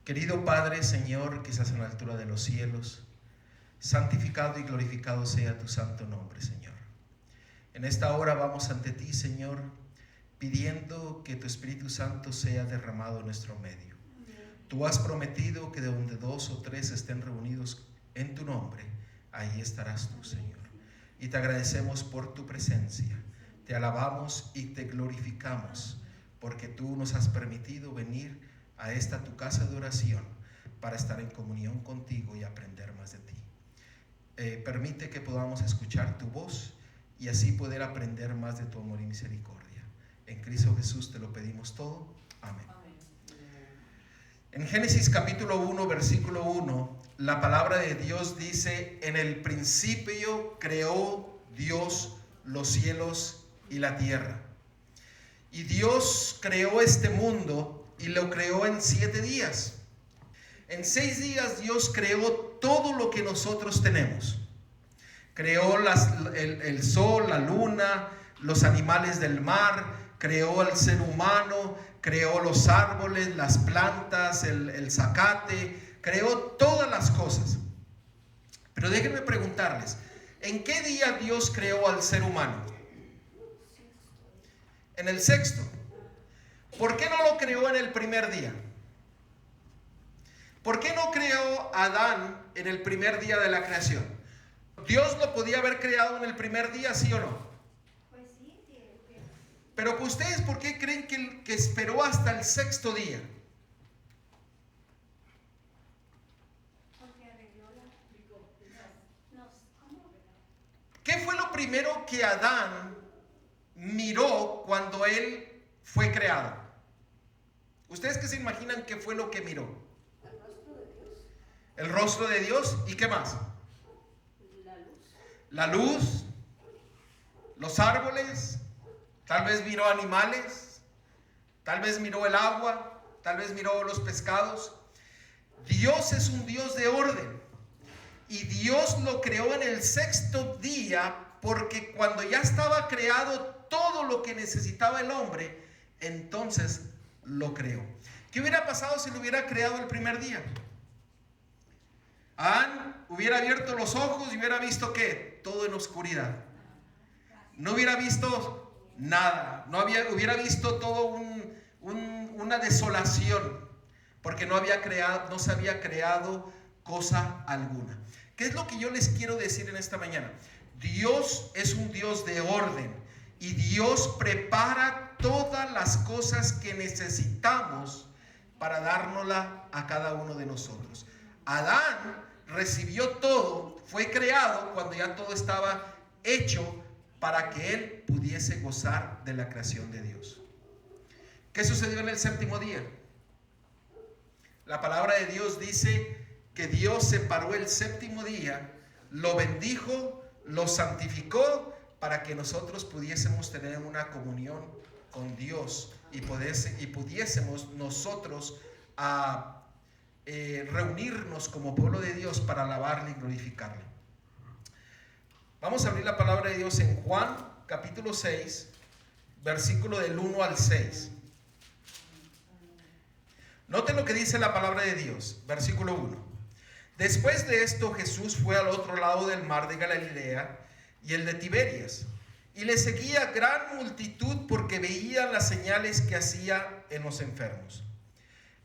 Querido Padre, Señor, que estás en la altura de los cielos, santificado y glorificado sea tu santo nombre, Señor. En esta hora vamos ante ti, Señor, pidiendo que tu Espíritu Santo sea derramado en nuestro medio. Tú has prometido que de donde 2 o 3 estén reunidos en tu nombre, ahí estarás tú, Señor. Y te agradecemos por tu presencia, te alabamos y te glorificamos, porque tú nos has permitido venir a esta tu casa de oración para estar en comunión contigo y aprender más de ti. Permite que podamos escuchar tu voz y así poder aprender más de tu amor y misericordia. En Cristo Jesús te lo pedimos todo. Amén. En Génesis capítulo 1, versículo 1, la palabra de Dios dice: en el principio creó Dios los cielos y la tierra. Y Dios creó este mundo y lo creó en 7 días. En 6 días Dios creó todo lo que nosotros tenemos. Creó el sol, la luna, los animales del mar, creó al ser humano, creó los árboles, las plantas, el zacate, creó todas las cosas. Pero déjenme preguntarles, ¿en qué día Dios creó al ser humano? En el 6º. ¿Por qué no lo creó en el primer día? ¿Por qué no creó a Adán en el primer día de la creación? ¿Dios lo podía haber creado en el primer día, sí o no? Pues sí. Pero ustedes, ¿por qué creen que esperó hasta el 6º día? Porque arregló ¿cómo? ¿Qué fue lo primero que Adán miró cuando él fue creado? ¿Ustedes qué se imaginan que fue lo que miró? El rostro de Dios. El rostro de Dios. ¿Y qué más? La luz. La luz, los árboles, tal vez miró animales, tal vez miró el agua, tal vez miró los pescados. Dios es un Dios de orden y Dios lo creó en el 6º día, porque cuando ya estaba creado todo lo que necesitaba el hombre, entonces lo creó. ¿Qué hubiera pasado si lo hubiera creado el primer día? Adán hubiera abierto los ojos y hubiera visto ¿qué? Todo en oscuridad. No hubiera visto nada. Hubiera visto todo una desolación, porque no se había creado cosa alguna. ¿Qué es lo que yo les quiero decir en esta mañana? Dios es un Dios de orden y Dios prepara todas las cosas que necesitamos para dárnosla a cada uno de nosotros. Adán recibió todo, fue creado cuando ya todo estaba hecho para que él pudiese gozar de la creación de Dios. ¿Qué sucedió en el 7º día? La palabra de Dios dice que Dios separó el 7º día, lo bendijo, lo santificó para que nosotros pudiésemos tener una comunión con Dios y pudiésemos nosotros reunirnos como pueblo de Dios para alabarle y glorificarle. Vamos a abrir la palabra de Dios en Juan capítulo 6, versículo del 1 al 6. Noten lo que dice la palabra de Dios, versículo 1. Después de esto, Jesús fue al otro lado del mar de Galilea y el de Tiberias, y le seguía gran multitud porque veían las señales que hacía en los enfermos.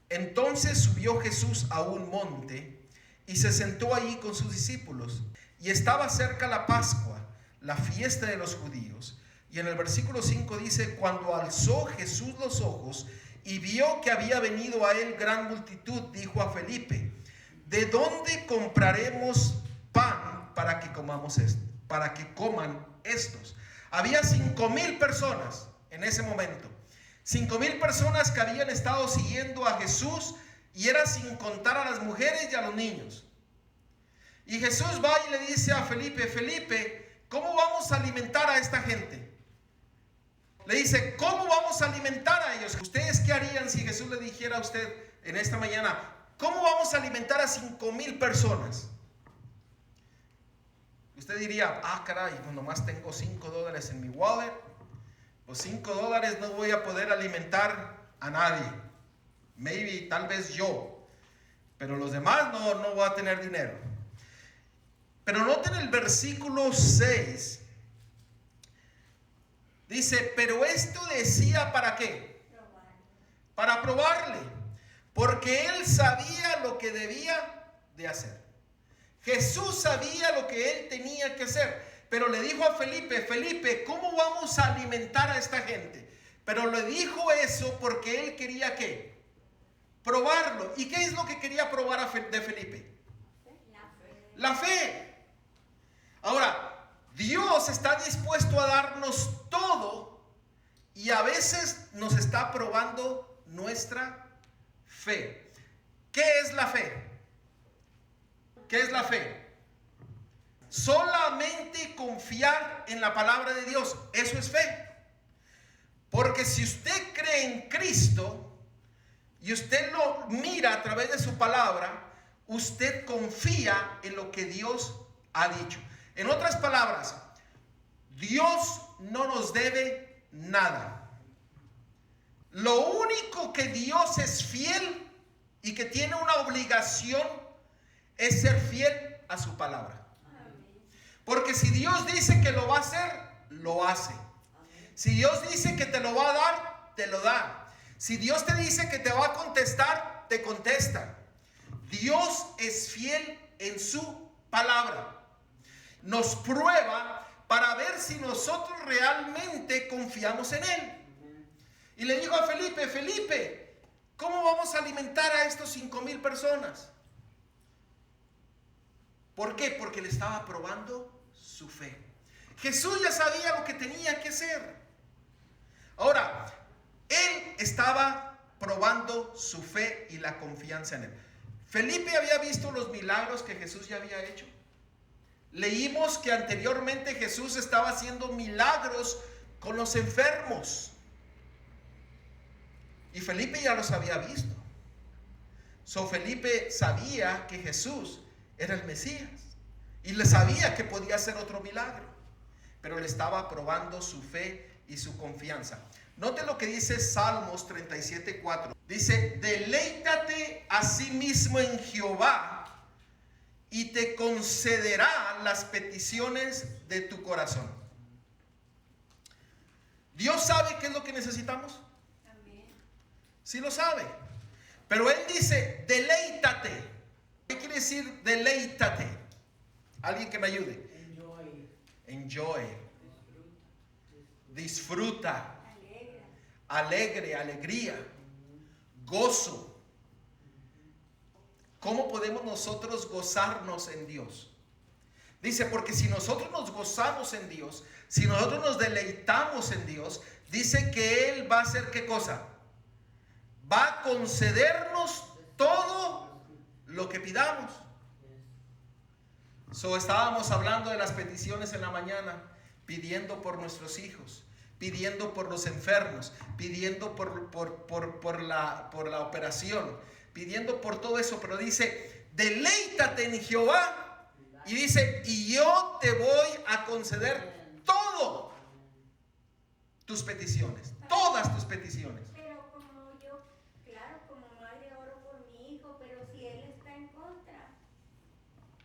Entonces subió Jesús a un monte y se sentó allí con sus discípulos. Y estaba cerca la Pascua, la fiesta de los judíos. Y en el versículo 5 dice: cuando alzó Jesús los ojos y vio que había venido a él gran multitud, dijo a Felipe: ¿de dónde compraremos pan para que comamos esto? Para que coman estos. Había 5,000 personas en ese momento. 5,000 personas que habían estado siguiendo a Jesús, y era sin contar a las mujeres y a los niños. Y Jesús va y le dice a Felipe: Felipe, ¿cómo vamos a alimentar a esta gente? Le dice: ¿cómo vamos a alimentar a ellos? ¿Ustedes qué harían si Jesús le dijera a usted en esta mañana: ¿cómo vamos a alimentar a 5,000 personas? Usted diría: caray, pues nomás tengo $5 en mi wallet. Los $5 no voy a poder alimentar a nadie. Maybe, tal vez yo. pero los demás no voy a tener dinero. Pero noten el versículo 6. Dice, pero esto decía ¿para qué? Para probarle, porque él sabía lo que debía de hacer. Jesús sabía lo que él tenía que hacer, pero le dijo a Felipe, Felipe, ¿cómo vamos a alimentar a esta gente? Pero le dijo eso porque él quería ¿qué? Probarlo. ¿Y qué es lo que quería probar de Felipe? La fe. Ahora, Dios está dispuesto a darnos todo y a veces nos está probando nuestra fe. ¿Qué es la fe? ¿Qué es la fe? Solamente confiar en la palabra de Dios, eso es fe. Porque si usted cree en Cristo y usted lo mira a través de su palabra, usted confía en lo que Dios ha dicho. En otras palabras, Dios no nos debe nada. Lo único que Dios es fiel y que tiene una obligación es ser fiel a su palabra. Porque si Dios dice que lo va a hacer, lo hace. Si Dios dice que te lo va a dar, te lo da. Si Dios te dice que te va a contestar, te contesta. Dios es fiel en su palabra. Nos prueba para ver si nosotros realmente confiamos en Él. Y le digo a Felipe, Felipe, ¿cómo vamos a alimentar a estos 5,000 personas? ¿Por qué? Porque le estaba probando su fe. Jesús ya sabía lo que tenía que hacer. Ahora, Él estaba probando su fe y la confianza en Él. Felipe había visto los milagros que Jesús ya había hecho. Leímos que anteriormente Jesús estaba haciendo milagros con los enfermos. Y Felipe ya los había visto. Felipe sabía que Jesús era el Mesías. Y le sabía que podía hacer otro milagro. Pero le estaba probando su fe y su confianza. Note lo que dice Salmos 37:4. Dice, deleítate a sí mismo en Jehová y te concederá las peticiones de tu corazón. Dios sabe qué es lo que necesitamos. Amén. Sí lo sabe. Pero Él dice, deleítate. ¿Qué quiere decir deleítate? Alguien que me ayude. Enjoy. Disfruta. Alegría. Gozo. ¿Cómo podemos nosotros gozarnos en Dios? Dice, porque si nosotros nos gozamos en Dios, si nosotros nos deleitamos en Dios, dice que Él va a hacer ¿qué cosa? Va a concedernos todo lo que pidamos. Estábamos hablando de las peticiones en la mañana, pidiendo por nuestros hijos, pidiendo por los enfermos, pidiendo por la operación, pidiendo por todo eso, pero dice, deleítate en Jehová, y dice, y yo te voy a conceder todo tus peticiones, todas tus peticiones. Pero como yo, claro, como madre oro por mi hijo, pero si él está en contra,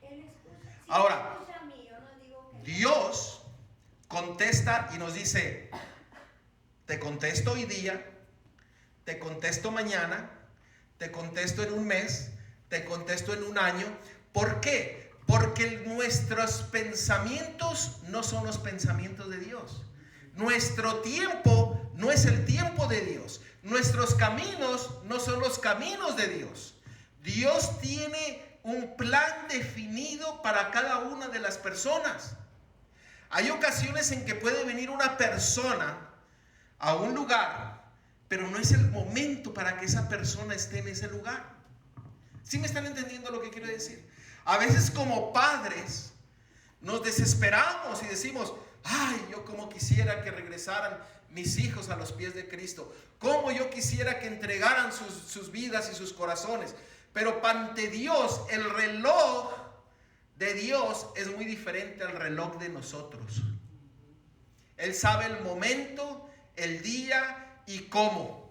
él escucha. Si Ahora, él escucha a mí, yo no digo que Dios contesta y nos dice, te contesto hoy día, te contesto mañana, te contesto en un mes, te contesto en un año. ¿Por qué? Porque nuestros pensamientos no son los pensamientos de Dios. Nuestro tiempo no es el tiempo de Dios. Nuestros caminos no son los caminos de Dios. Dios tiene un plan definido para cada una de las personas. Hay ocasiones en que puede venir una persona a un lugar, pero no es el momento para que esa persona esté en ese lugar. ¿Sí me están entendiendo lo que quiero decir? A veces como padres nos desesperamos y decimos, ay, yo como quisiera que regresaran mis hijos a los pies de Cristo. Como yo quisiera que entregaran sus vidas y sus corazones. Pero ante Dios, el reloj de Dios es muy diferente al reloj de nosotros. Él sabe el momento, el día y cómo.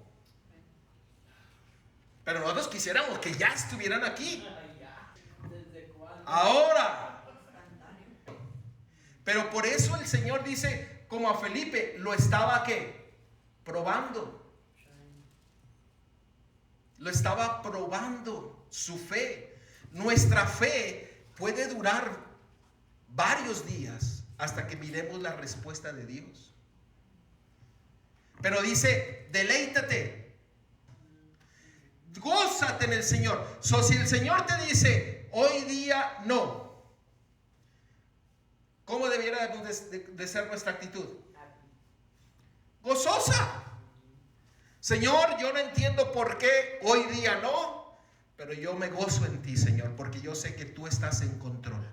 Pero nosotros quisiéramos que ya estuvieran aquí. Ahora. Pero por eso el Señor dice, como a Felipe, lo estaba ¿qué? Probando. Lo estaba probando su fe. Nuestra fe puede durar varios días hasta que miremos la respuesta de Dios. Pero dice, deleítate, gózate en el Señor. Si el Señor te dice, hoy día no, ¿cómo debiera de ser nuestra actitud? Gozosa. Señor, yo no entiendo por qué hoy día no, pero yo me gozo en ti, Señor, porque yo sé que tú estás en control.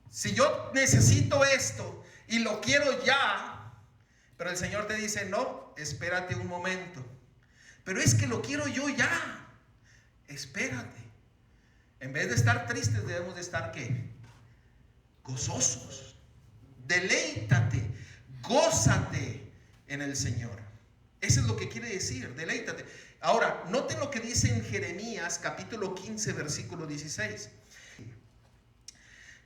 Si yo necesito esto y lo quiero ya, pero el Señor te dice, no, espérate un momento. Pero es que lo quiero yo ya. Espérate. En vez de estar tristes, debemos de estar ¿qué? Gozosos. Deleítate, gózate en el Señor. Eso es lo que quiere decir, deleítate. Ahora, noten lo que dice en Jeremías capítulo 15 versículo 16.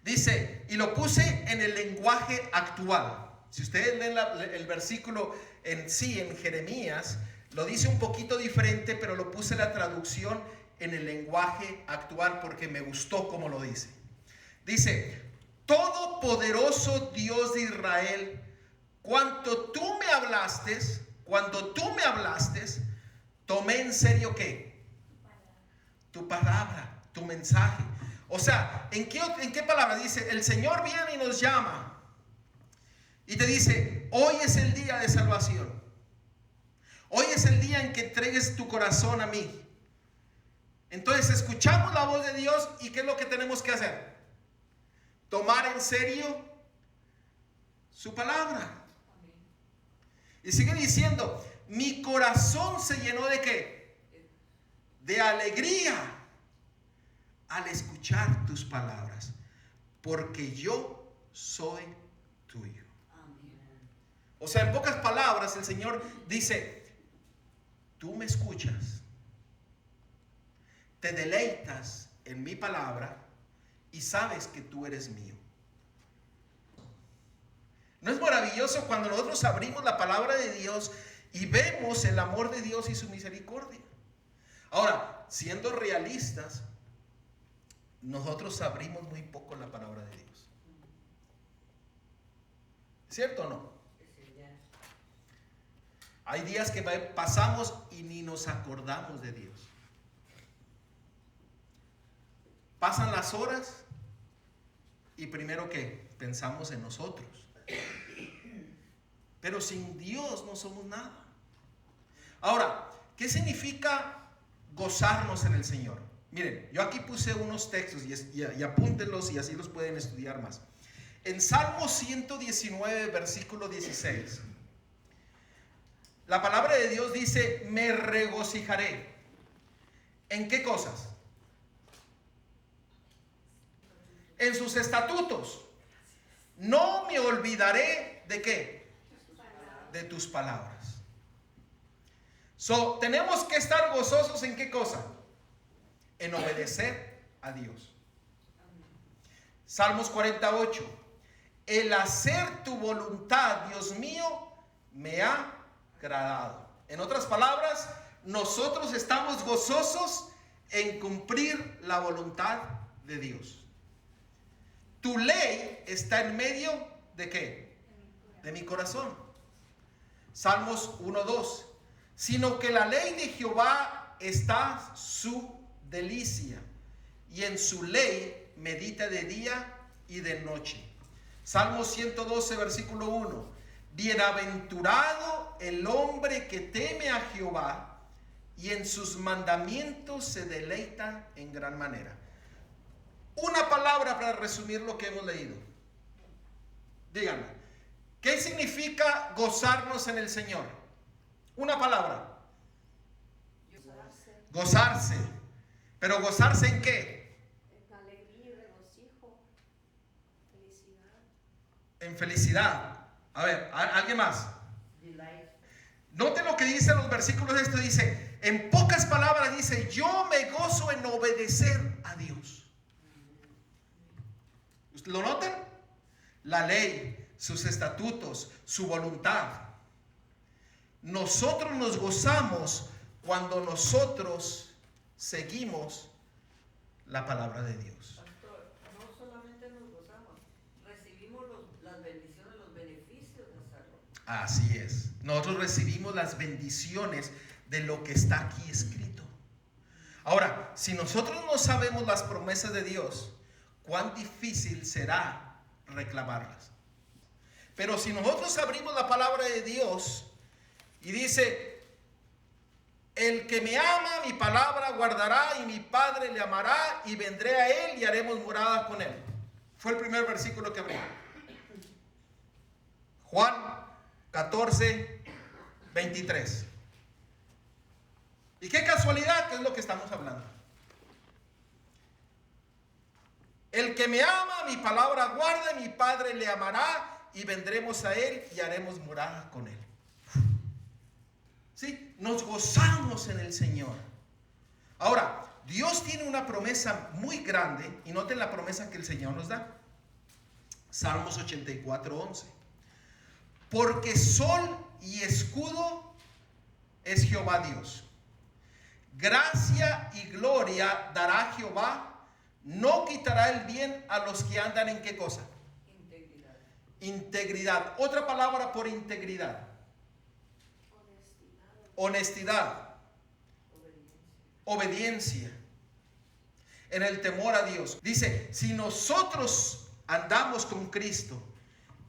Dice, y lo puse en el lenguaje actual. Si ustedes leen el versículo en sí, en Jeremías, lo dice un poquito diferente, pero lo puse la traducción en el lenguaje actual porque me gustó como lo dice. Dice, Todopoderoso Dios de Israel, cuando tú me hablaste, tomé en serio ¿qué? Tu palabra, tu mensaje. O sea, ¿en qué palabra? Dice, el Señor viene y nos llama y te dice, hoy es el día de salvación. Hoy es el día en que entregues tu corazón a mí. Entonces escuchamos la voz de Dios y ¿qué es lo que tenemos que hacer? Tomar en serio su palabra. Y sigue diciendo, mi corazón se llenó ¿de qué? De alegría al escuchar tus palabras, porque yo soy tuyo. O sea, en pocas palabras el Señor dice, tú me escuchas, te deleitas en mi palabra y sabes que tú eres mío. ¿No es maravilloso cuando nosotros abrimos la palabra de Dios y vemos el amor de Dios y su misericordia? Ahora, siendo realistas, nosotros abrimos muy poco la palabra de Dios. ¿Cierto o no? Hay días que pasamos y ni nos acordamos de Dios. Pasan las horas y primero ¿qué? Pensamos en nosotros. Pero sin Dios no somos nada. Ahora, ¿qué significa gozarnos en el Señor? Miren, yo aquí puse unos textos y apúntenlos y así los pueden estudiar más. En Salmo 119, versículo 16, la palabra de Dios dice, me regocijaré. ¿En qué cosas? En sus estatutos. No me olvidaré de ¿qué? De tus palabras. Tenemos que estar gozosos en ¿qué cosa? En obedecer a Dios. Salmos 48. El hacer tu voluntad, Dios mío, me ha agradado. En otras palabras, nosotros estamos gozosos en cumplir la voluntad de Dios. Tu ley está en medio ¿de qué? De mi corazón. Salmos 1:2. Sino que la ley de Jehová está su delicia, y en su ley medita de día y de noche. Salmos 112, versículo 1. Bienaventurado el hombre que teme a Jehová, y en sus mandamientos se deleita en gran manera. Una palabra para resumir lo que hemos leído. Díganme, ¿qué significa gozarnos en el Señor? Una palabra. Gozarse. ¿Pero gozarse en qué? En alegría, regocijo, felicidad. En felicidad. A ver, ¿alguien más? Noten lo que dice los versículos. Esto dice, en pocas palabras dice, yo me gozo en obedecer a Dios. ¿Lo notan? La ley, sus estatutos, su voluntad. Nosotros nos gozamos cuando nosotros seguimos la palabra de Dios. Pastor, no solamente nos gozamos, recibimos las bendiciones, los beneficios de hacerlo. Así es. Nosotros recibimos las bendiciones de lo que está aquí escrito. Ahora, si nosotros no sabemos las promesas de Dios, cuán difícil será reclamarlas. Pero si nosotros abrimos la palabra de Dios y dice, el que me ama, mi palabra guardará, y mi Padre le amará, y vendré a él y haremos morada con él. Fue el primer versículo que abrimos. Juan 14, 23. Y qué casualidad que es lo que estamos hablando. El que me ama, mi palabra guarda, y mi Padre le amará, y vendremos a él y haremos morada con él. ¿Sí? Nos gozamos en el Señor. Ahora, Dios tiene una promesa muy grande, y noten la promesa que el Señor nos da. Salmos 84, 11. Porque sol y escudo es Jehová Dios. Gracia y gloria dará Jehová. No quitará el bien a los que andan en ¿qué cosa? Integridad. Integridad. Otra palabra por integridad. Honestidad. Obediencia. En el temor a Dios. Dice, si nosotros andamos con Cristo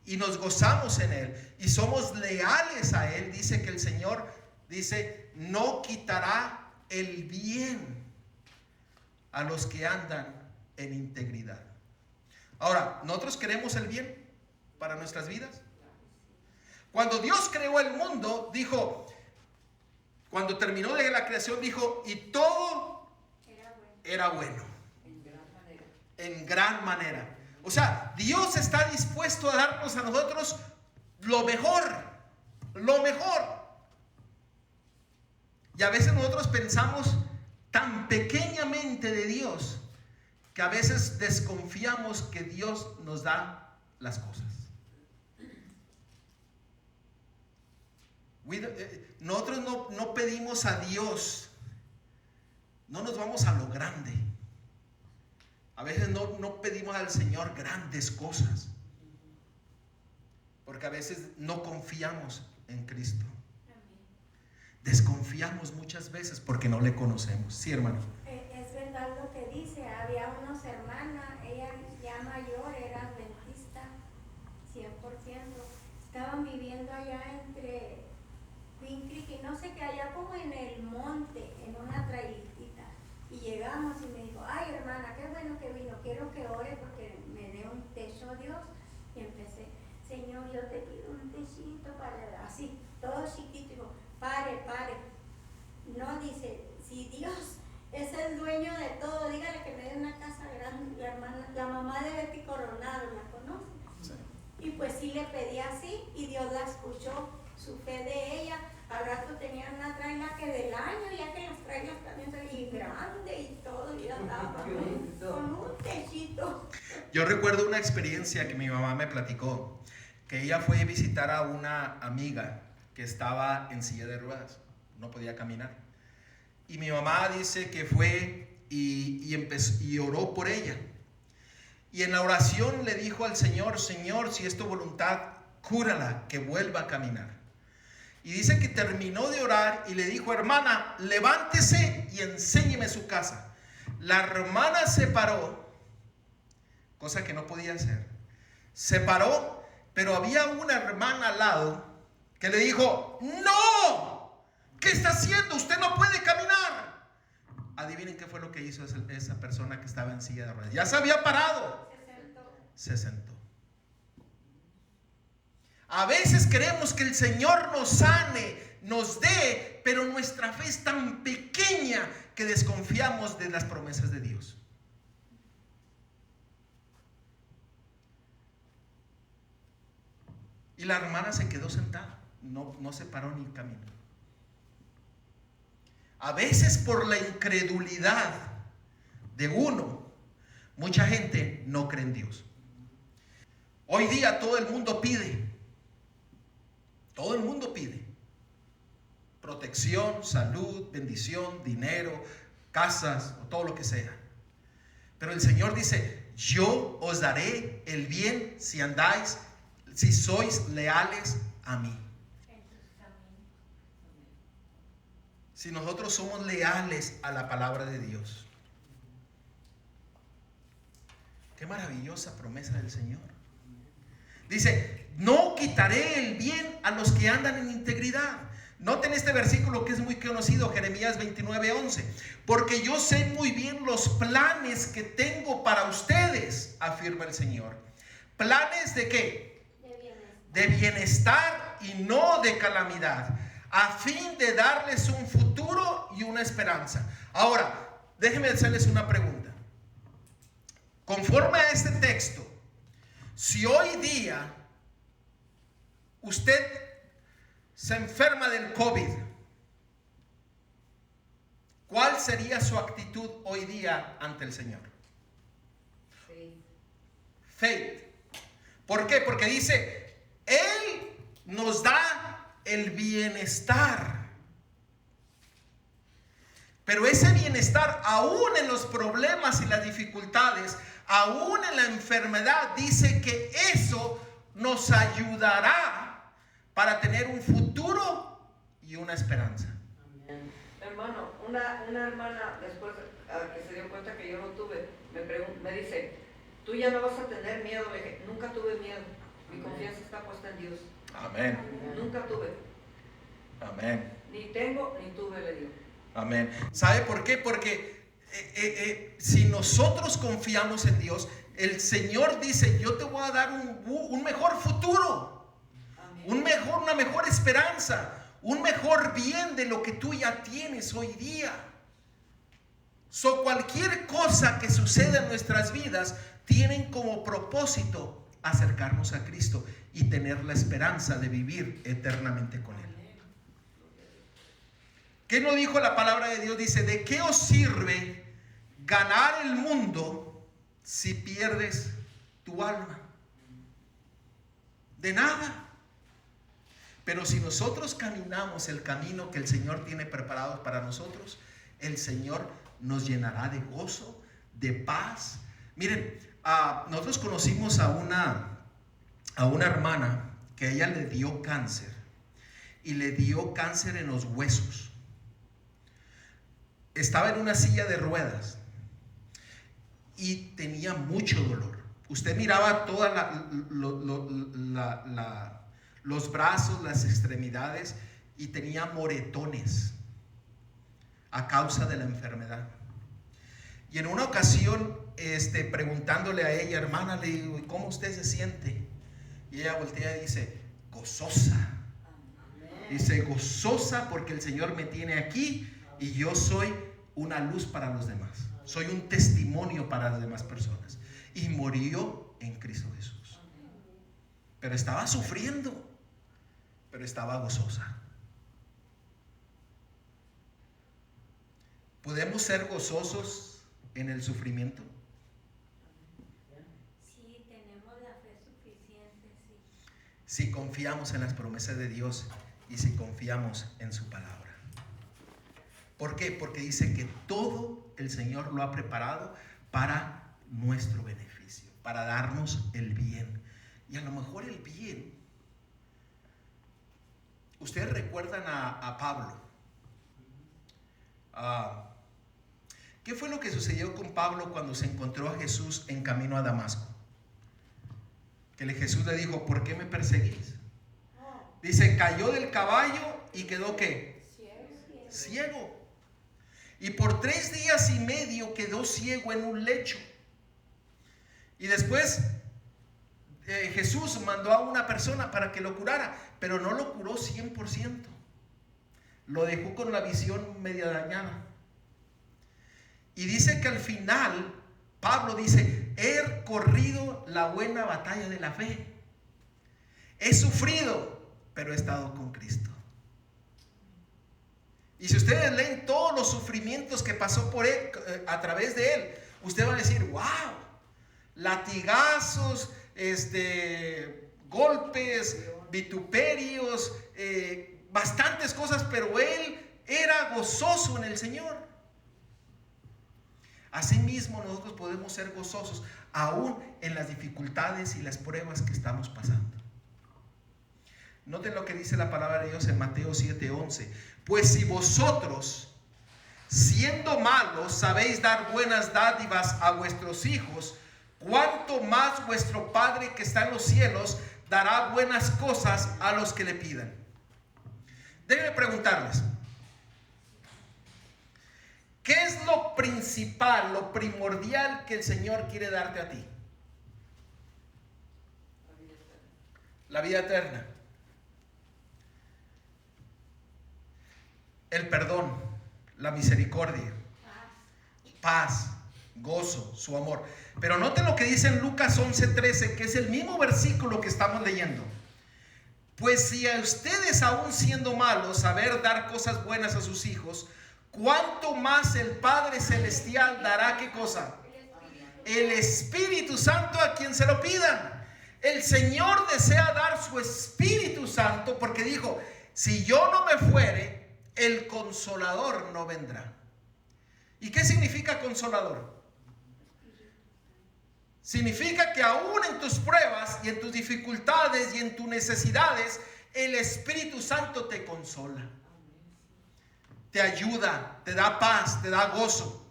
y nos gozamos en Él y somos leales a Él, dice que el Señor dice, no quitará el bien a los que andan en integridad. Ahora, ¿nosotros queremos el bien para nuestras vidas? Cuando Dios creó el mundo, dijo, cuando terminó de la creación, dijo, y todo era bueno. En gran manera. En gran manera. O sea, Dios está dispuesto a darnos a nosotros lo mejor. Lo mejor. Y a veces nosotros pensamos tan pequeñamente de Dios que a veces desconfiamos que Dios nos da las cosas. Nosotros no pedimos a Dios, no nos vamos a lo grande. A veces no pedimos al Señor grandes cosas, porque a veces no confiamos en Cristo. Desconfiamos muchas veces porque no le conocemos. Sí, hermano. Es verdad lo que dice. Había unos hermanas, ella ya mayor, era adventista 100%. Estaban viviendo allá entre Queen Creek y no sé qué, allá como en el monte, en una trailitita. Y llegamos y me dijo, ay hermana, qué bueno que vino, quiero que ore porque me dé un techo Dios. Y empecé, Señor, yo te pido un techito para, así, todo chiquito. Digo, pare. No, dice, si Dios es el dueño de todo, dígale que me dé una casa grande. La hermana, la mamá de Betty Coronado, ¿la conoce? Sí. Y pues sí le pedí así y Dios la escuchó, su fe de ella. Al rato tenía una traila que del año, ya que las trailas también son grande y todo, y andaba con un techito. Yo recuerdo una experiencia que mi mamá me platicó, que ella fue a visitar a una amiga que estaba en silla de ruedas, no podía caminar. Y mi mamá dice que fue y oró por ella. Y en la oración le dijo al Señor, Señor, si es tu voluntad, cúrala, que vuelva a caminar. Y dice que terminó de orar y le dijo, hermana, levántese y enséñeme su casa. La hermana se paró, cosa que no podía hacer. Se paró, pero había una hermana al lado que le dijo, no, ¿qué está haciendo? Usted no puede caminar. Adivinen qué fue lo que hizo esa persona que estaba en silla de ruedas. Ya se había parado. Se sentó. A veces queremos que el Señor nos sane, nos dé, pero nuestra fe es tan pequeña que desconfiamos de las promesas de Dios. Y la hermana se quedó sentada, no se paró ni caminó. A veces por la incredulidad de uno, mucha gente no cree en Dios. Hoy día todo el mundo pide protección, salud, bendición, dinero, casas o todo lo que sea. Pero el Señor dice: yo os daré el bien si sois leales a mí. Si nosotros somos leales a la palabra de Dios. Qué maravillosa promesa del Señor. Dice: no quitaré el bien a los que andan en integridad. Noten este versículo que es muy conocido, Jeremías 29:11. Porque yo sé muy bien los planes que tengo para ustedes, afirma el Señor. ¿Planes de qué? De bienestar y no de calamidad, a fin de darles un futuro y una esperanza. Ahora, déjenme hacerles una pregunta. Conforme a este texto, si hoy día usted se enferma del COVID, ¿cuál sería su actitud hoy día ante el Señor? Faith. ¿Por qué? Porque dice: Él nos da el bienestar. Pero ese bienestar, aún en los problemas y las dificultades, aún en la enfermedad, dice que eso nos ayudará para tener un futuro y una esperanza. Amén. Hermano, una hermana, después que se dio cuenta que yo no tuve, me dice: tú ya no vas a tener miedo. Le dije: nunca tuve miedo, mi confianza está puesta en Dios. Amén. Nunca tuve. Amén. Ni tengo ni tuve, le digo. Amén. ¿Sabe por qué? Porque si nosotros confiamos en Dios, el Señor dice: yo te voy a dar un mejor futuro, una mejor esperanza, un mejor bien de lo que tú ya tienes hoy día. Cualquier cosa que suceda en nuestras vidas tienen como propósito acercarnos a Cristo y tener la esperanza de vivir eternamente con Él. ¿Qué nos dijo la palabra de Dios? Dice: ¿de qué os sirve ganar el mundo si pierdes tu alma? De nada. Pero si nosotros caminamos el camino que el Señor tiene preparado para nosotros, el Señor nos llenará de gozo, de paz. Miren, nosotros conocimos a una hermana que a ella le dio cáncer, y le dio cáncer en los huesos. Estaba en una silla de ruedas y tenía mucho dolor. Usted miraba toda los brazos, las extremidades, y tenía moretones a causa de la enfermedad. Y en una ocasión, preguntándole a ella: hermana, le digo: ¿cómo usted se siente? Y ella voltea y dice: gozosa. Dice: gozosa porque el Señor me tiene aquí y yo soy una luz para los demás. Soy un testimonio para las demás personas. Y murió en Cristo Jesús. Pero estaba sufriendo, pero estaba gozosa. ¿Podemos ser gozosos en el sufrimiento? Sí, tenemos la fe suficiente, sí. Si confiamos en las promesas de Dios y si confiamos en su palabra. ¿Por qué? Porque dice que todo el Señor lo ha preparado para nuestro beneficio, para darnos el bien. Y a lo mejor el bien, ustedes recuerdan a Pablo. ¿Qué fue lo que sucedió con Pablo cuando se encontró a Jesús en camino a Damasco? Que Jesús le dijo: ¿por qué me perseguís? Dice: cayó del caballo y quedó ¿qué? Ciego. Y por 3 días y medio quedó ciego en un lecho. Y después Jesús mandó a una persona para que lo curara, pero no lo curó 100%. Lo dejó con la visión media dañada. Y dice que al final, Pablo dice: he corrido la buena batalla de la fe. He sufrido pero he estado con Cristo. Y si ustedes leen todos los sufrimientos que pasó por él, a través de él, usted va a decir, wow, latigazos, golpes, vituperios, bastantes cosas, pero él era gozoso en el Señor. Asimismo, nosotros podemos ser gozosos aún en las dificultades y las pruebas que estamos pasando. Noten lo que dice la palabra de Dios en Mateo 7:11. Pues si vosotros, siendo malos, sabéis dar buenas dádivas a vuestros hijos, cuánto más vuestro Padre que está en los cielos dará buenas cosas a los que le pidan. Déjenme preguntarles, ¿qué es lo principal, lo primordial que el Señor quiere darte a ti? La vida eterna. El perdón, la misericordia, paz, gozo, su amor. Pero noten lo que dice en Lucas 11:13, que es el mismo versículo que estamos leyendo. Pues si a ustedes, aún siendo malos, saber dar cosas buenas a sus hijos, ¿cuánto más el Padre Celestial dará qué cosa? El Espíritu Santo a quien se lo pidan. El Señor desea dar su Espíritu Santo porque dijo, si yo no me fuere, el Consolador no vendrá. ¿Y qué significa Consolador? Significa que aún en tus pruebas y en tus dificultades y en tus necesidades, el Espíritu Santo te consola, te ayuda, te da paz, te da gozo.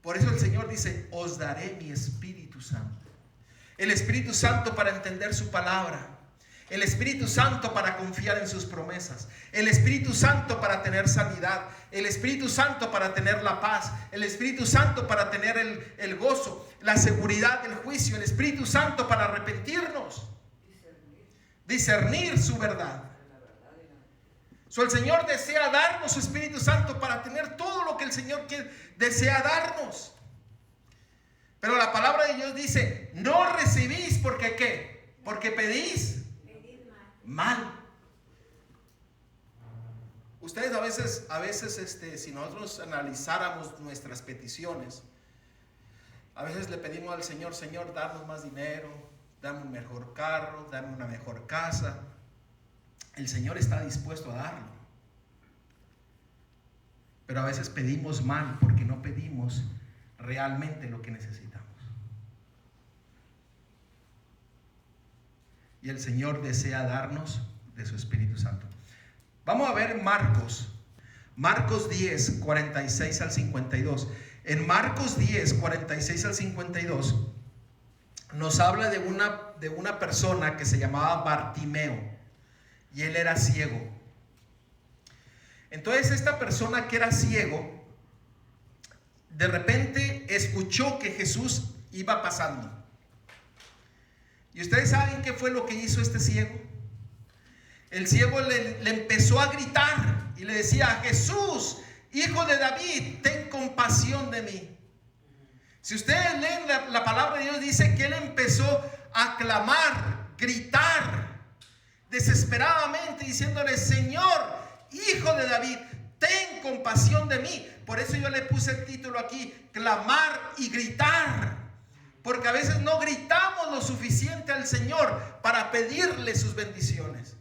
Por eso el Señor dice, os daré mi Espíritu Santo. El Espíritu Santo para entender su palabra. El Espíritu Santo para confiar en sus promesas. El Espíritu Santo para tener sanidad. El Espíritu Santo para tener la paz. El Espíritu Santo para tener el gozo, la seguridad del juicio. El Espíritu Santo para arrepentirnos. Discernir su verdad. El Señor desea darnos su Espíritu Santo para tener todo lo que el Señor desea darnos. Pero la palabra de Dios dice, no recibís porque ¿qué? Porque pedís mal. Ustedes a veces si nosotros analizáramos nuestras peticiones, a veces le pedimos al Señor, Señor, danos más dinero, dame un mejor carro, dame una mejor casa. El Señor está dispuesto a darlo. Pero a veces pedimos mal porque no pedimos realmente lo que necesitamos. Y el Señor desea darnos de su Espíritu Santo. Vamos a ver Marcos 10, 46 al 52. En Marcos 10, 46 al 52 nos habla de una persona que se llamaba Bartimeo y él era ciego. Entonces esta persona que era ciego de repente escuchó que Jesús iba pasando. ¿Y ustedes saben qué fue lo que hizo este ciego? El ciego le empezó a gritar y le decía, Jesús, Hijo de David, ten compasión de mí. Si ustedes leen la palabra de Dios, dice que él empezó a clamar, gritar desesperadamente, diciéndole, Señor, Hijo de David, ten compasión de mí. Por eso yo le puse el título aquí, clamar y gritar. Porque a veces no gritamos lo suficiente al Señor para pedirle sus bendiciones.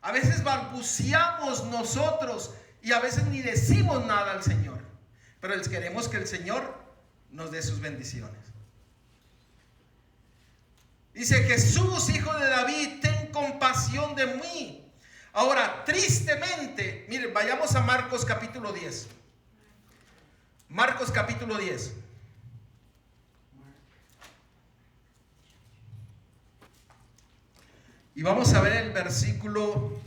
A veces balbuceamos nosotros y a veces ni decimos nada al Señor. Pero queremos que el Señor nos dé sus bendiciones. Dice, Jesús, Hijo de David, ten compasión de mí. Ahora, tristemente, miren, vayamos a Marcos capítulo 10. Marcos capítulo 10. Y vamos a ver el versículo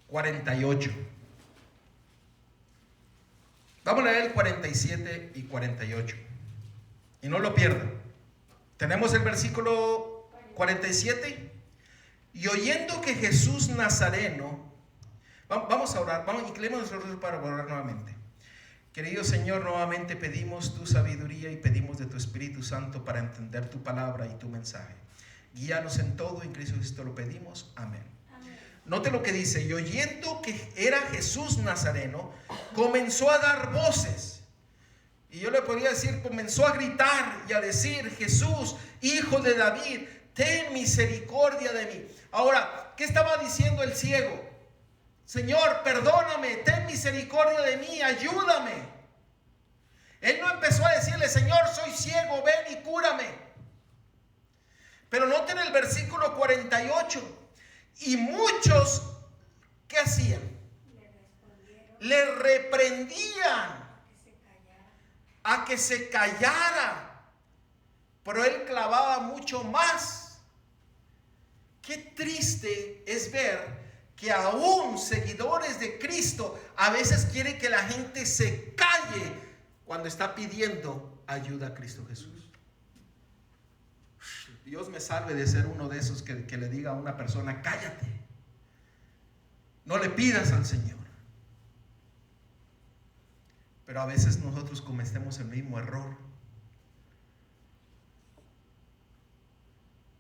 48. Vamos a leer el 47 y 48. Y no lo pierdan. Tenemos el versículo 47. Y oyendo que Jesús Nazareno, vamos a orar, vamos y leemos nosotros para orar nuevamente. Querido Señor, nuevamente pedimos tu sabiduría y pedimos de tu Espíritu Santo para entender tu palabra y tu mensaje. Guíanos en todo, en Cristo Jesús te lo pedimos. Amén. Amén. Note lo que dice: y oyendo que era Jesús Nazareno, comenzó a dar voces. Y yo le podría decir, comenzó a gritar y a decir: Jesús, hijo de David, ten misericordia de mí. Ahora, ¿qué estaba diciendo el ciego? Señor, perdóname, ten misericordia de mí, ayúdame. Él no empezó a decirle: Señor, soy ciego, ven y cúrame. Pero noten el versículo 48. Y muchos, ¿qué hacían? Le reprendían a que se callara. Pero él clavaba mucho más. Qué triste es ver que aún seguidores de Cristo a veces quieren que la gente se calle cuando está pidiendo ayuda a Cristo Jesús. Dios me salve de ser uno de esos que le diga a una persona: cállate, no le pidas al Señor. Pero a veces nosotros cometemos el mismo error.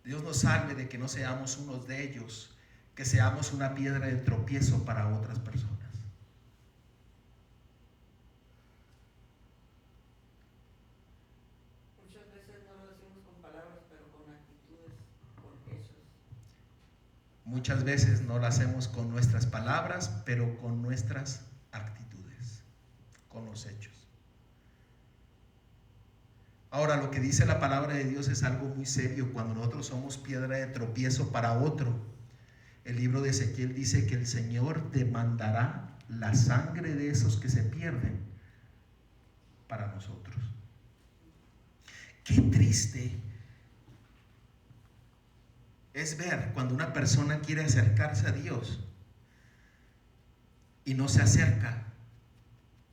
Dios nos salve de que no seamos unos de ellos, que seamos una piedra de tropiezo para otras personas. Muchas veces no lo decimos con palabras, pero con actitudes, con hechos. Muchas veces no lo hacemos con nuestras palabras, pero con nuestras actitudes, con los hechos. Ahora, lo que dice la palabra de Dios es algo muy serio. Cuando nosotros somos piedra de tropiezo para otro, el libro de Ezequiel dice que el Señor demandará la sangre de esos que se pierden para nosotros. Qué triste es ver cuando una persona quiere acercarse a Dios y no se acerca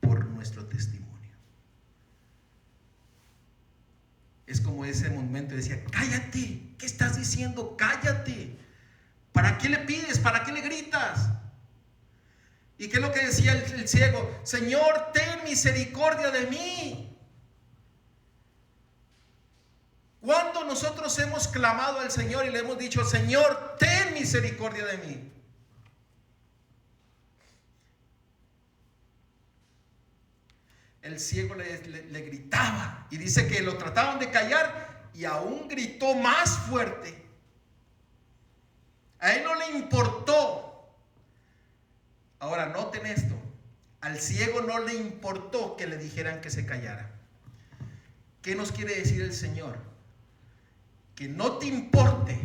por nuestro testimonio. Es como ese momento decía: cállate, ¿qué estás diciendo? Cállate. ¿Para qué le pides? ¿Para qué le gritas? ¿Y qué es lo que decía el ciego? Señor, ten misericordia de mí. ¿Cuándo nosotros hemos clamado al Señor y le hemos dicho: Señor, ten misericordia de mí? El ciego le gritaba, y dice que lo trataban de callar y aún gritó más fuerte. A él no le importó. Ahora noten esto: al ciego no le importó que le dijeran que se callara. ¿Qué nos quiere decir el Señor? Que no te importe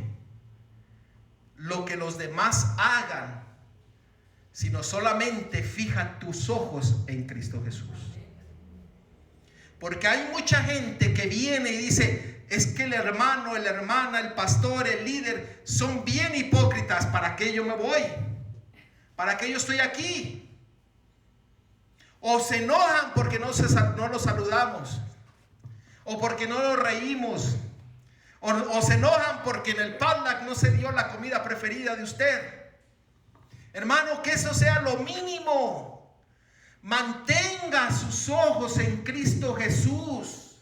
lo que los demás hagan, sino solamente fija tus ojos en Cristo Jesús. Porque hay mucha gente que viene y dice: es que el hermano, la hermana, el pastor, el líder son bien hipócritas. ¿Para qué yo me voy? ¿Para qué yo estoy aquí? O se enojan porque no los saludamos, o porque no nos reímos, o se enojan porque en el Padlac no se dio la comida preferida de usted. Hermano, que eso sea lo mínimo. Mantenga sus ojos en Cristo Jesús.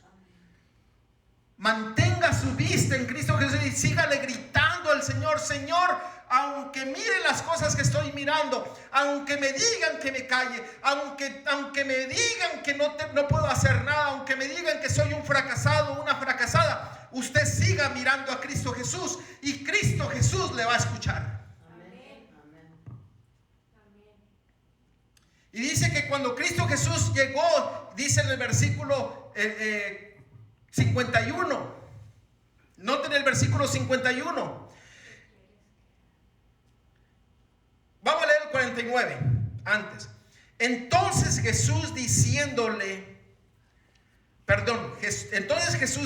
Mantenga su vista en Cristo Jesús y sígale gritando al Señor: Señor, aunque mire las cosas que estoy mirando, aunque me digan que me calle, aunque me digan que no puedo hacer nada, aunque me digan que soy un fracasado, una fracasada, usted siga mirando a Cristo Jesús y Cristo Jesús le va a escuchar. Y dice que cuando Cristo Jesús llegó, dice en el versículo 51, noten el versículo 51. Vamos a leer el 49 antes. Entonces Jesús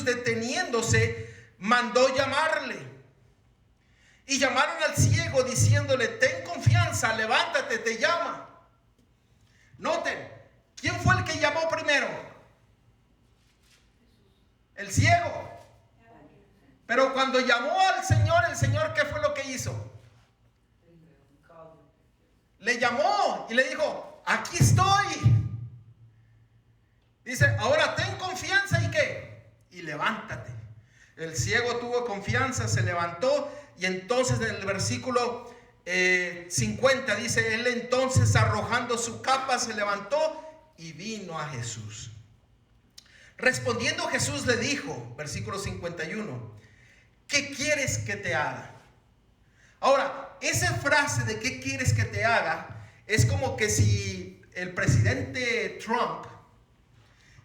deteniéndose, mandó llamarle. Y llamaron al ciego diciéndole: ten confianza, levántate, te llama. Noten, ¿quién fue el que llamó primero? El ciego. Pero cuando llamó al Señor, el Señor, ¿qué fue lo que hizo? Le llamó y le dijo: aquí estoy. Dice, ahora ten confianza y ¿qué? Y levántate. El ciego tuvo confianza, se levantó, y entonces en el versículo 50 dice, él entonces arrojando su capa se levantó y vino a Jesús. Respondiendo Jesús le dijo, versículo 51, ¿qué quieres que te haga? Ahora, esa frase de ¿qué quieres que te haga? Es como que si el presidente Trump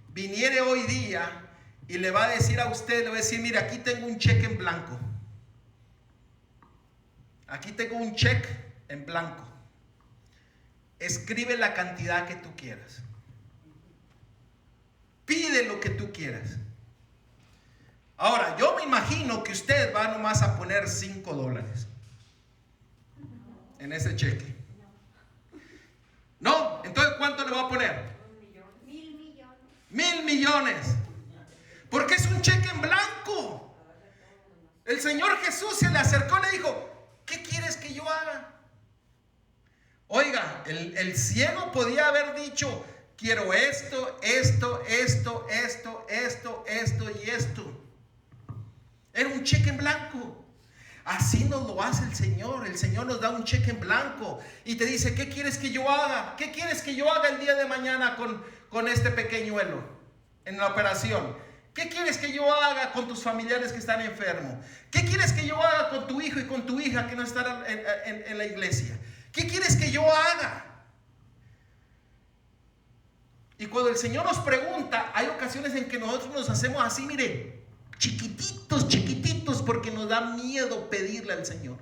viniera hoy día y le va a decir a usted, le va a decir, mira, aquí tengo un cheque en blanco. Aquí tengo un cheque en blanco. Escribe la cantidad que tú quieras. Pide lo que tú quieras. Ahora, yo me imagino que usted va nomás a poner $5 en ese cheque. No, entonces ¿cuánto le va a poner? 1.000 millones. 1.000 millones. Porque es un cheque en blanco. El Señor Jesús se le acercó y le dijo, ¿qué quieres que yo haga? Oiga, el ciego podía haber dicho, quiero esto y esto. Era un cheque en blanco. Así nos lo hace el Señor. El Señor nos da un cheque en blanco y te dice, ¿qué quieres que yo haga? ¿Qué quieres que yo haga el día de mañana con este pequeñuelo en la operación? ¿Qué quieres que yo haga con tus familiares que están enfermos? ¿Qué quieres que yo haga con tu hijo y con tu hija que no están en la iglesia? ¿Qué quieres que yo haga? Y cuando el Señor nos pregunta, hay ocasiones en que nosotros nos hacemos así, mire, chiquititos, porque nos da miedo pedirle al Señor.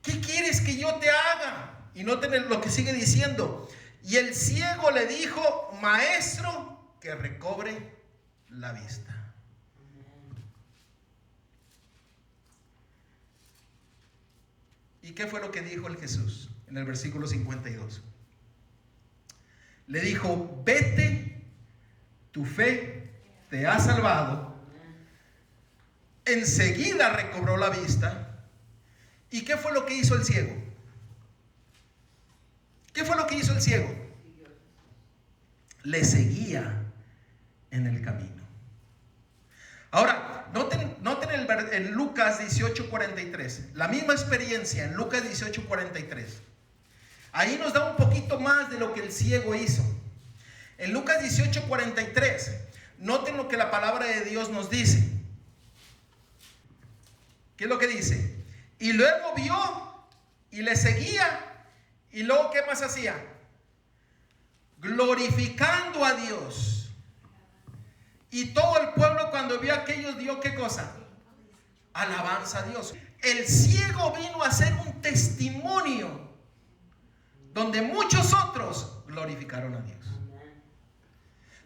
¿Qué quieres que yo te haga? Y noten lo que sigue diciendo. Y el ciego le dijo, maestro, que recobre la vista. ¿Y qué fue lo que dijo el Jesús en el versículo 52? Le dijo, vete, tu fe te ha salvado. Enseguida recobró la vista. ¿Y qué fue lo que hizo el ciego? ¿Qué fue lo que hizo el ciego? Le seguía en el camino. Ahora, noten en Lucas 18:43, la misma experiencia en Lucas 18:43. Ahí nos da un poquito más de lo que el ciego hizo. En Lucas 18:43, noten lo que la palabra de Dios nos dice. ¿Qué es lo que dice? Y luego vio y le seguía. Y luego, ¿qué más hacía? Glorificando a Dios. Y todo el pueblo, cuando vio aquello, dio ¿qué cosa? Alabanza a Dios. El ciego vino a ser un testimonio donde muchos otros glorificaron a Dios.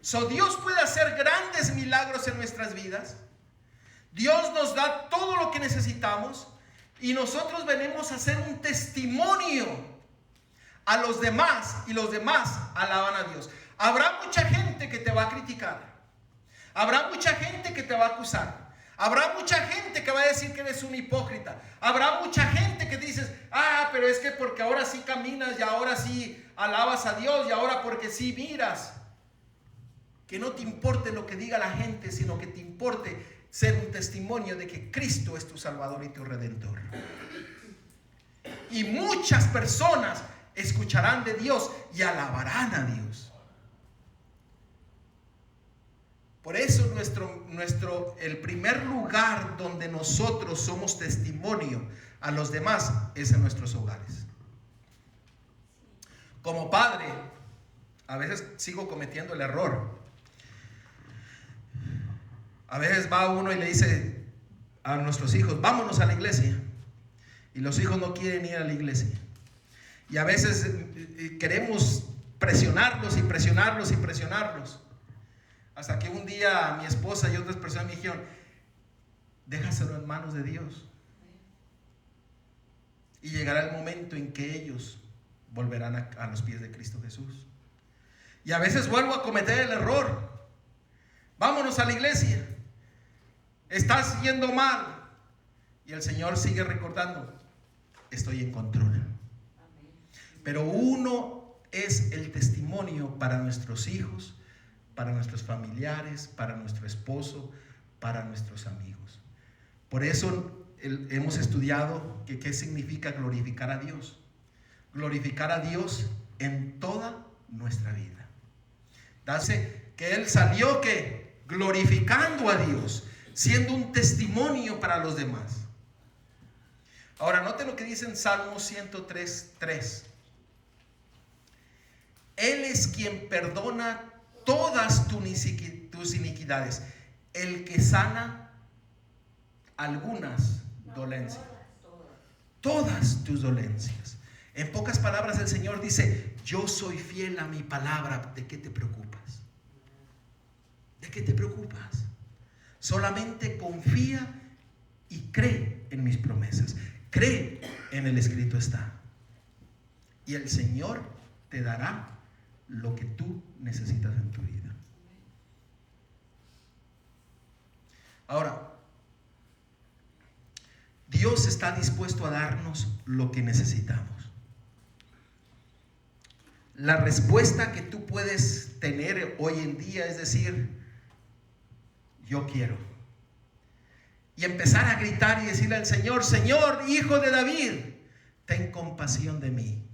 So, Dios puede hacer grandes milagros en nuestras vidas. Dios nos da todo lo que necesitamos y nosotros venimos a hacer un testimonio a los demás, y los demás alaban a Dios. Habrá mucha gente que te va a criticar. Habrá mucha gente que te va a acusar. Habrá mucha gente que va a decir que eres un hipócrita. Habrá mucha gente que dices, pero es que porque ahora sí caminas y ahora sí alabas a Dios y ahora porque sí miras. Que no te importe lo que diga la gente, sino que te importe ser un testimonio de que Cristo es tu Salvador y tu Redentor. Y muchas personas escucharán de Dios y alabarán a Dios. Por eso el primer lugar donde nosotros somos testimonio a los demás es en nuestros hogares. Como padre, a veces sigo cometiendo el error. A veces va uno y le dice a nuestros hijos, vámonos a la iglesia. Y los hijos no quieren ir a la iglesia. Y a veces queremos presionarlos. Hasta que un día mi esposa y otras personas me dijeron, déjaselo en manos de Dios. Y llegará el momento en que ellos volverán a los pies de Cristo Jesús. Y a veces vuelvo a cometer el error. Vámonos a la iglesia. Estás yendo mal. Y el Señor sigue recordando, estoy en control. pero uno es el testimonio para nuestros hijos, para nuestros familiares, para nuestro esposo, para nuestros amigos. Por eso hemos estudiado que qué significa glorificar a Dios. Glorificar a Dios en toda nuestra vida. Dice que Él salió que glorificando a Dios, siendo un testimonio para los demás. Ahora note lo que dice en Salmo 103:3. Él es quien perdona todas tus iniquidades, el que sana algunas dolencias. Todas tus dolencias. En pocas palabras, el Señor dice: yo soy fiel a mi palabra. ¿De qué te preocupas? ¿De qué te preocupas? Solamente confía y cree en mis promesas. Cree en el escrito está. Y el Señor te dará lo que tú necesitas en tu vida. Ahora, Dios está dispuesto a darnos lo que necesitamos. La respuesta que tú puedes tener hoy en día es decir: yo quiero. Y empezar a gritar y decirle al Señor: Señor, Hijo de David, ten compasión de mí.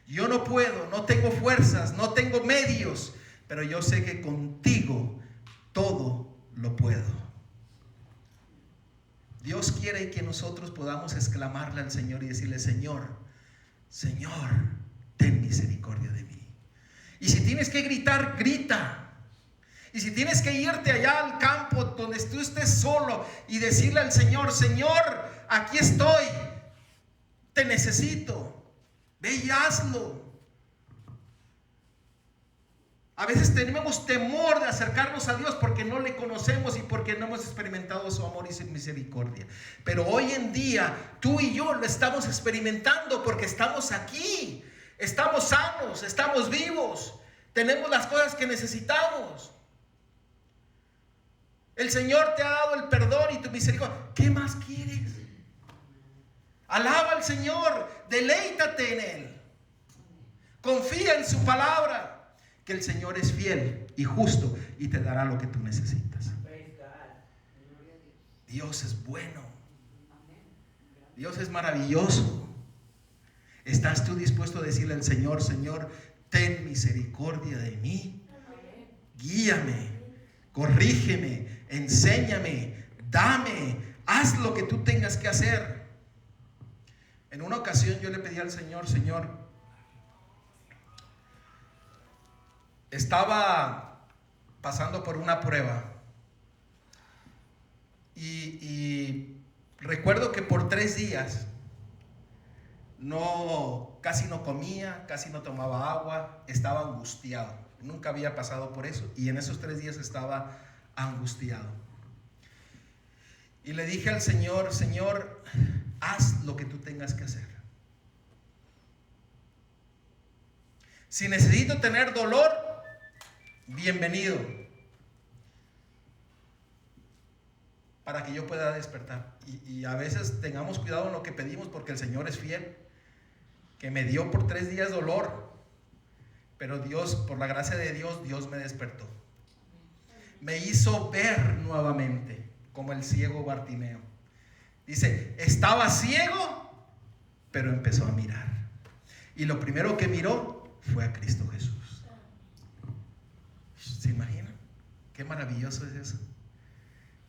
Yo no puedo, no tengo fuerzas, no tengo medios, pero yo sé que contigo todo lo puedo. Dios quiere que nosotros podamos exclamarle al Señor y decirle: Señor, Señor, ten misericordia de mí. Y si tienes que gritar, grita. Y si tienes que irte allá al campo donde tú estés solo y decirle al Señor: Señor, aquí estoy, te necesito, ve y hazlo. A veces tenemos temor de acercarnos a Dios porque no le conocemos y porque no hemos experimentado su amor y su misericordia. Pero hoy en día tú y yo lo estamos experimentando porque estamos aquí, estamos sanos, estamos vivos, tenemos las cosas que necesitamos. El Señor te ha dado el perdón y tu misericordia. ¿Qué más quieres? Alaba al Señor, deleítate en Él, confía en su palabra, que el Señor es fiel y justo y te dará lo que tú necesitas. Dios es bueno, Dios es maravilloso. ¿Estás tú dispuesto a decirle al Señor: Señor, ten misericordia de mí, guíame, corrígeme, enséñame, dame, haz lo que tú tengas que hacer? En una ocasión yo le pedí al Señor: Señor, estaba pasando por una prueba y recuerdo que por 3 días casi no comía, casi no tomaba agua, estaba angustiado. Nunca había pasado por eso y en esos 3 días estaba angustiado. Y le dije al Señor: Señor, haz lo que tú tengas que hacer. Si necesito tener dolor, bienvenido, para que yo pueda despertar. Y a veces tengamos cuidado en lo que pedimos, porque el Señor es fiel, que me dio por 3 días dolor, pero Dios, por la gracia de Dios, Dios me despertó, me hizo ver nuevamente, como el ciego Bartimeo. Dice: estaba ciego, pero empezó a mirar, y lo primero que miró fue a Cristo Jesús. ¿Se imaginan? Qué maravilloso es eso,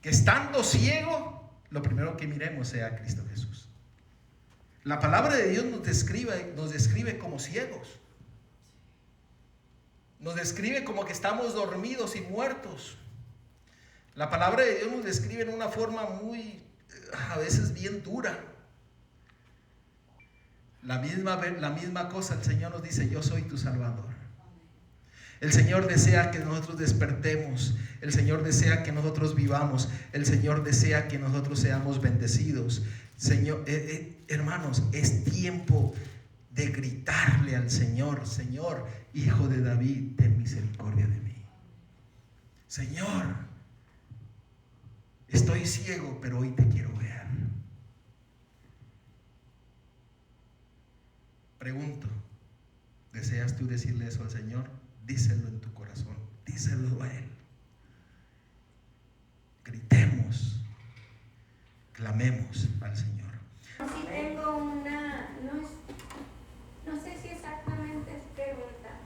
que estando ciego, lo primero que miremos sea a Cristo Jesús. La palabra de Dios nos describe como ciegos, nos describe como que estamos dormidos y muertos. La palabra de Dios nos describe en una forma a veces bien dura. La misma cosa el Señor nos dice: yo soy tu Salvador. El Señor desea que nosotros despertemos. El Señor desea que nosotros vivamos. El Señor desea que nosotros seamos bendecidos. Señor, hermanos, es tiempo de gritarle al Señor: Señor, Hijo de David, ten misericordia de mí. Señor, estoy ciego, pero hoy te quiero ver. Pregunto: ¿Deseas tú decirle eso al Señor? Díselo en tu corazón, díselo a Él. Gritemos, clamemos al Señor. Sí tengo una, no sé si exactamente es pregunta.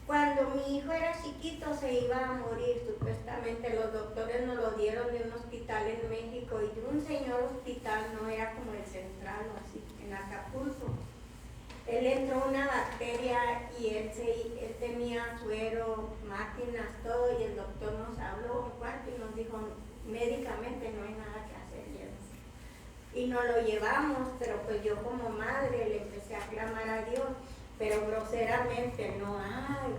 Cuando mi hijo era chiquito se iba a morir, supuestamente los doctores nos lo dieron de un hospital en México y de un señor hospital, no era como el central o así, en Acapulco. Él entró una bacteria y él tenía suero, máquinas, todo, y el doctor nos habló un cuarto y nos dijo, médicamente no hay nada que hacer. Y nos lo llevamos, pero pues yo como madre le empecé a clamar a Dios, pero groseramente, no hay.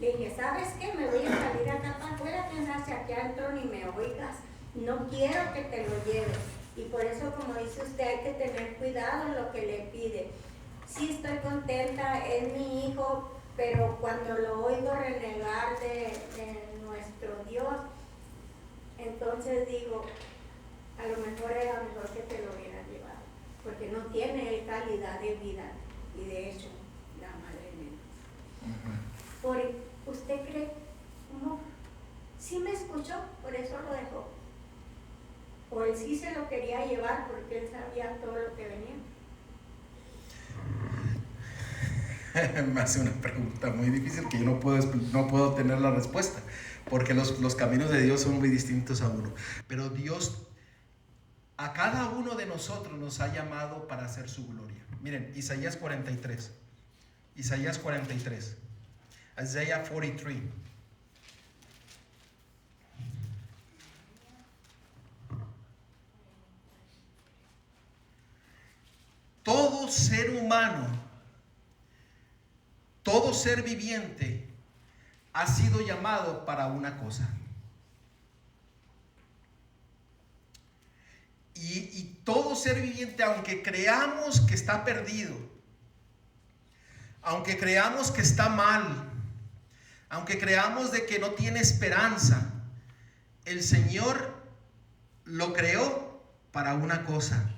Le dije, ¿sabes qué? Me voy a salir acá para afuera, que hacia aquí adentro ni me oigas. No quiero que te lo lleves. Y por eso, como dice usted, hay que tener cuidado en lo que le pide. Sí estoy contenta, es mi hijo, pero cuando lo oigo renegar de nuestro Dios, entonces digo, a lo mejor era mejor que te lo hubieran llevado, porque no tiene calidad de vida, y de hecho, la madre menos. ¿Usted cree? ¿Cómo? Sí me escuchó, por eso lo dejó. O él sí se lo quería llevar, porque él sabía todo lo que venía. Me hace una pregunta muy difícil que yo no puedo tener la respuesta, porque los caminos de Dios son muy distintos a uno. Pero Dios a cada uno de nosotros nos ha llamado para hacer su gloria. Miren, Isaías 43. Isaiah 43. Todo ser humano, todo ser viviente ha sido llamado para una cosa. Y todo ser viviente, aunque creamos que está perdido, aunque creamos que está mal, aunque creamos de que no tiene esperanza, el Señor lo creó para una cosa.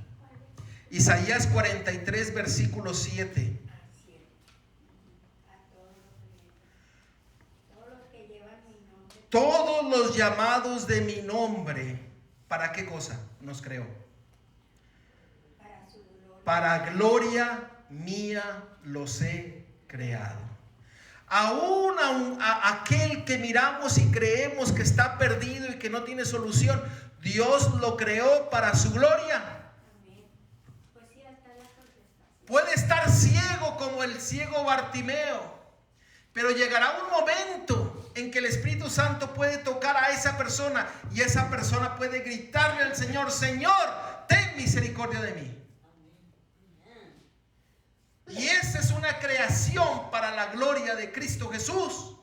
Isaías 43, versículo 7. Todos los llamados de mi nombre, ¿para qué cosa nos creó? Para su gloria. Para gloria mía los he creado. Aún a aquel que miramos y creemos que está perdido y que no tiene solución, Dios lo creó para su gloria. Amén. Pues sí, hasta la contestación. Puede estar ciego como el ciego Bartimeo, pero llegará un momento en que el Espíritu Santo puede tocar a esa persona y esa persona puede gritarle al Señor: Señor, ten misericordia de mí. Y esa es una creación para la gloria de Cristo Jesús.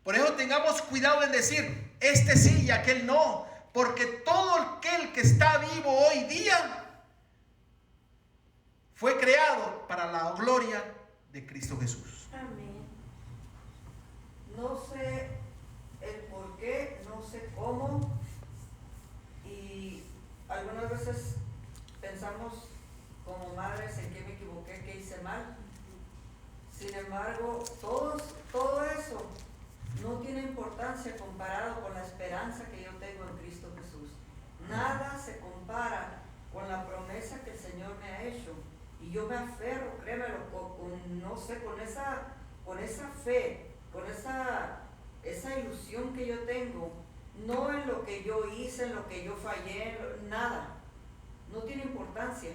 Por eso tengamos cuidado en decir este sí y aquel no, porque todo aquel que está vivo hoy día fue creado para la gloria de Cristo Jesús. Amén. No sé el por qué, no sé cómo, y algunas veces pensamos como madres en qué me equivoqué, qué hice mal. Sin embargo, todo eso no tiene importancia comparado con la esperanza que yo tengo en Cristo Jesús. Nada se compara con la promesa que el Señor me ha hecho. Y yo me aferro, créemelo, con esa fe, con esa ilusión que yo tengo, no en lo que yo hice, en lo que yo fallé, nada. No tiene importancia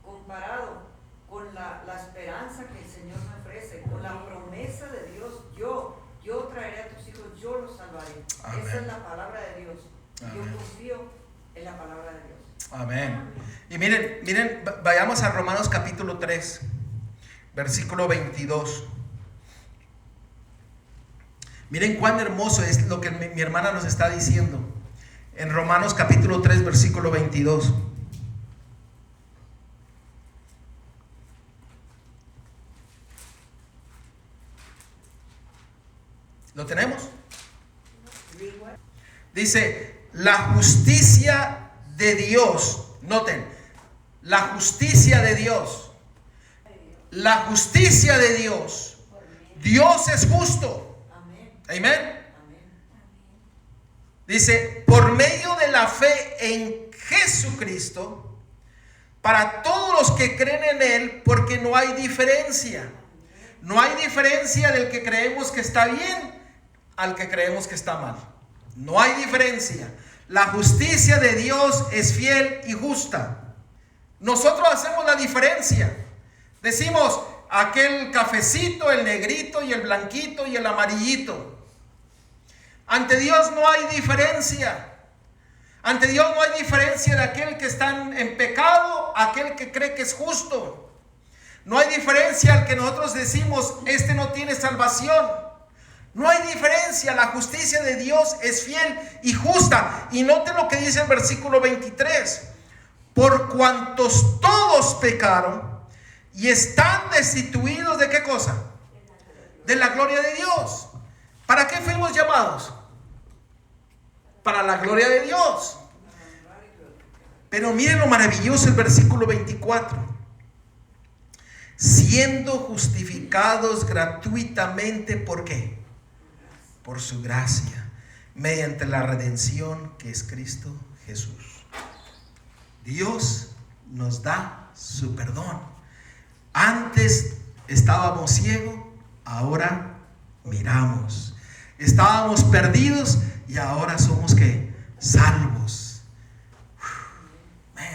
comparado con la esperanza que el Señor me ofrece, con la promesa de Dios. Yo traeré a tus hijos, yo los salvaré. Amén. Esa es la palabra de Dios. Amén. Yo confío en la palabra de Dios. Amén. Y miren, vayamos a Romanos capítulo 3, versículo 22. Miren cuán hermoso es lo que mi hermana nos está diciendo. En Romanos capítulo 3, versículo 22. ¿Lo tenemos? Dice, la justicia de Dios. Noten, la justicia de Dios la justicia de Dios. Dios es justo. Amén. Dice, por medio de la fe en Jesucristo, para todos los que creen en Él, porque no hay diferencia. No hay diferencia del que creemos que está bien al que creemos que está mal. No hay diferencia. La justicia de Dios es fiel y justa. Nosotros hacemos la diferencia. Decimos, aquel cafecito, el negrito y el blanquito y el amarillito. Ante Dios no hay diferencia. Ante Dios no hay diferencia de aquel que está en pecado a aquel que cree que es justo. No hay diferencia al que nosotros decimos, este no tiene salvación. No hay diferencia. La justicia de Dios es fiel y justa. Y note lo que dice el versículo 23. Por cuantos todos pecaron y están destituidos de ¿qué cosa? De la gloria de Dios. ¿Para qué fuimos llamados? Para la gloria de Dios. Pero miren lo maravilloso el versículo 24. Siendo justificados gratuitamente, ¿por qué? Por su gracia, mediante la redención que es Cristo Jesús. Dios nos da su perdón. Antes estábamos ciegos, ahora miramos. Estábamos perdidos y ahora somos ¿qué? Salvos.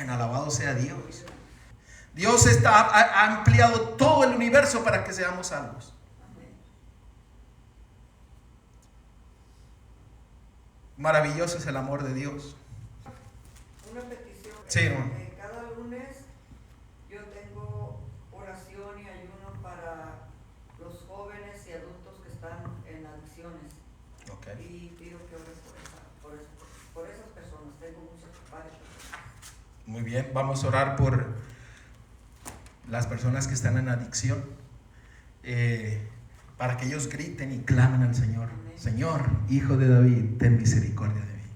Alabado sea Dios. Dios ha ampliado todo el universo para que seamos salvos. Maravilloso es el amor de Dios. Una petición. Sí, hermano. Cada lunes yo tengo oración y ayuno para los jóvenes y adultos que están en adicciones. Okay. Y pido que ores por esas personas. Tengo muchas varias personas. Muy bien, vamos a orar por las personas que están en adicción, para que ellos griten y clamen al Señor. Amén. Señor, Hijo de David, ten misericordia de mí.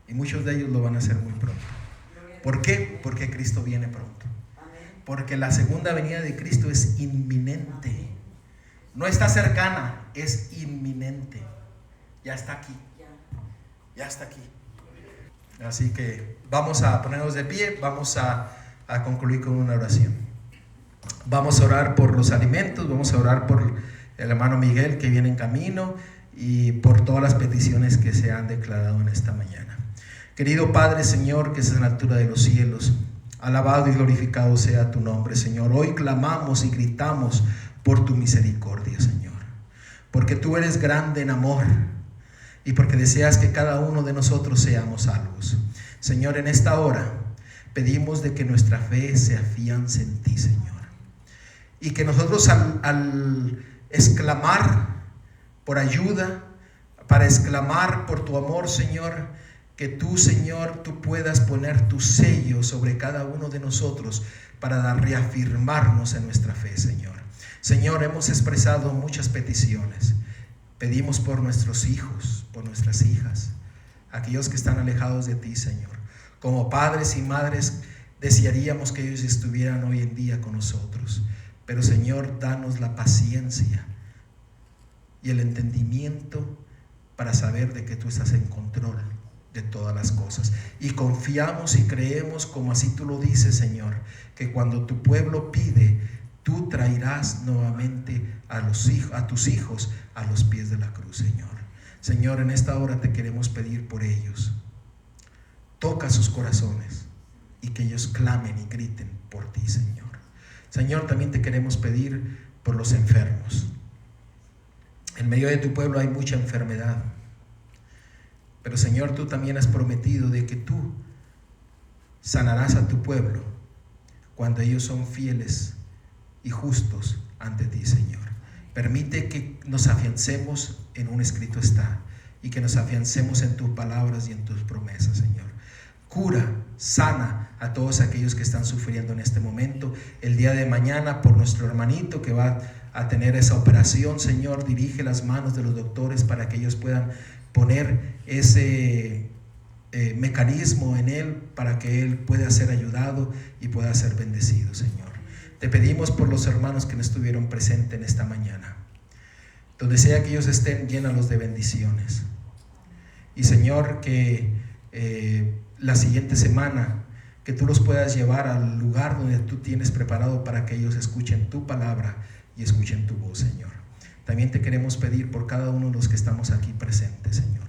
Y muchos de ellos lo van a hacer muy pronto. ¿Por qué? Porque Cristo viene pronto. Amén. Porque la segunda venida de Cristo es inminente. Amén. No está cercana, es inminente. Ya está aquí. Ya está aquí. Así que vamos a ponernos de pie, vamos a concluir con una oración. Vamos a orar por los alimentos, vamos a orar por el hermano Miguel que viene en camino y por todas las peticiones que se han declarado en esta mañana. Querido Padre, Señor, que estás en la altura de los cielos, alabado y glorificado sea tu nombre, Señor. Hoy clamamos y gritamos por tu misericordia, Señor, porque tú eres grande en amor y porque deseas que cada uno de nosotros seamos salvos. Señor, en esta hora pedimos de que nuestra fe se afiance en ti, Señor. Y que nosotros al exclamar por ayuda, para exclamar por tu amor, Señor, que tú, Señor, tú puedas poner tu sello sobre cada uno de nosotros para reafirmarnos en nuestra fe, Señor. Señor, hemos expresado muchas peticiones. Pedimos por nuestros hijos, por nuestras hijas, aquellos que están alejados de ti, Señor. Como padres y madres desearíamos que ellos estuvieran hoy en día con nosotros. Pero Señor, danos la paciencia y el entendimiento para saber de que tú estás en control de todas las cosas. Y confiamos y creemos, como así tú lo dices, Señor, que cuando tu pueblo pide, tú traerás nuevamente a tus hijos a los pies de la cruz, Señor. Señor, en esta hora te queremos pedir por ellos. Toca sus corazones y que ellos clamen y griten por ti, Señor. Señor, también te queremos pedir por los enfermos. En medio de tu pueblo hay mucha enfermedad. Pero Señor, tú también has prometido de que tú sanarás a tu pueblo cuando ellos son fieles y justos ante ti, Señor. Permite que nos afiancemos en un escrito está y que nos afiancemos en tus palabras y en tus promesas, Señor. Cura, sana a todos aquellos que están sufriendo en este momento. El día de mañana, por nuestro hermanito que va a tener esa operación, Señor, dirige las manos de los doctores para que ellos puedan poner ese mecanismo en él para que él pueda ser ayudado y pueda ser bendecido, Señor. Te pedimos por los hermanos que no estuvieron presentes en esta mañana. Donde sea que ellos estén, llénalos de bendiciones. Y Señor, que la siguiente semana, que tú los puedas llevar al lugar donde tú tienes preparado para que ellos escuchen tu palabra y escuchen tu voz, Señor. También te queremos pedir por cada uno de los que estamos aquí presentes, Señor,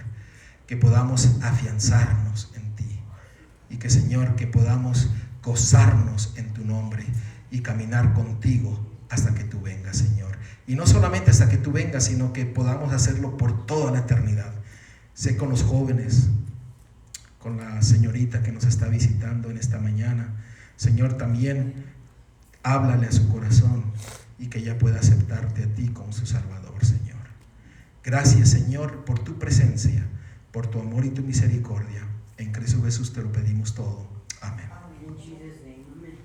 que podamos afianzarnos en ti y que, Señor, que podamos gozarnos en tu nombre y caminar contigo hasta que tú vengas, Señor. Y no solamente hasta que tú vengas, sino que podamos hacerlo por toda la eternidad. Sé con los jóvenes, con la señorita que nos está visitando en esta mañana. Señor, también háblale a su corazón y que ella pueda aceptarte a ti como su Salvador, Señor. Gracias, Señor, por tu presencia, por tu amor y tu misericordia. En Cristo Jesús te lo pedimos todo. Amén. In Jesus' name, amen.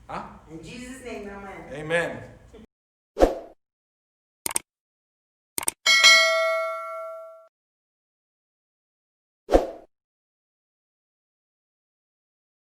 Huh? In Jesus' name, amen. Amen.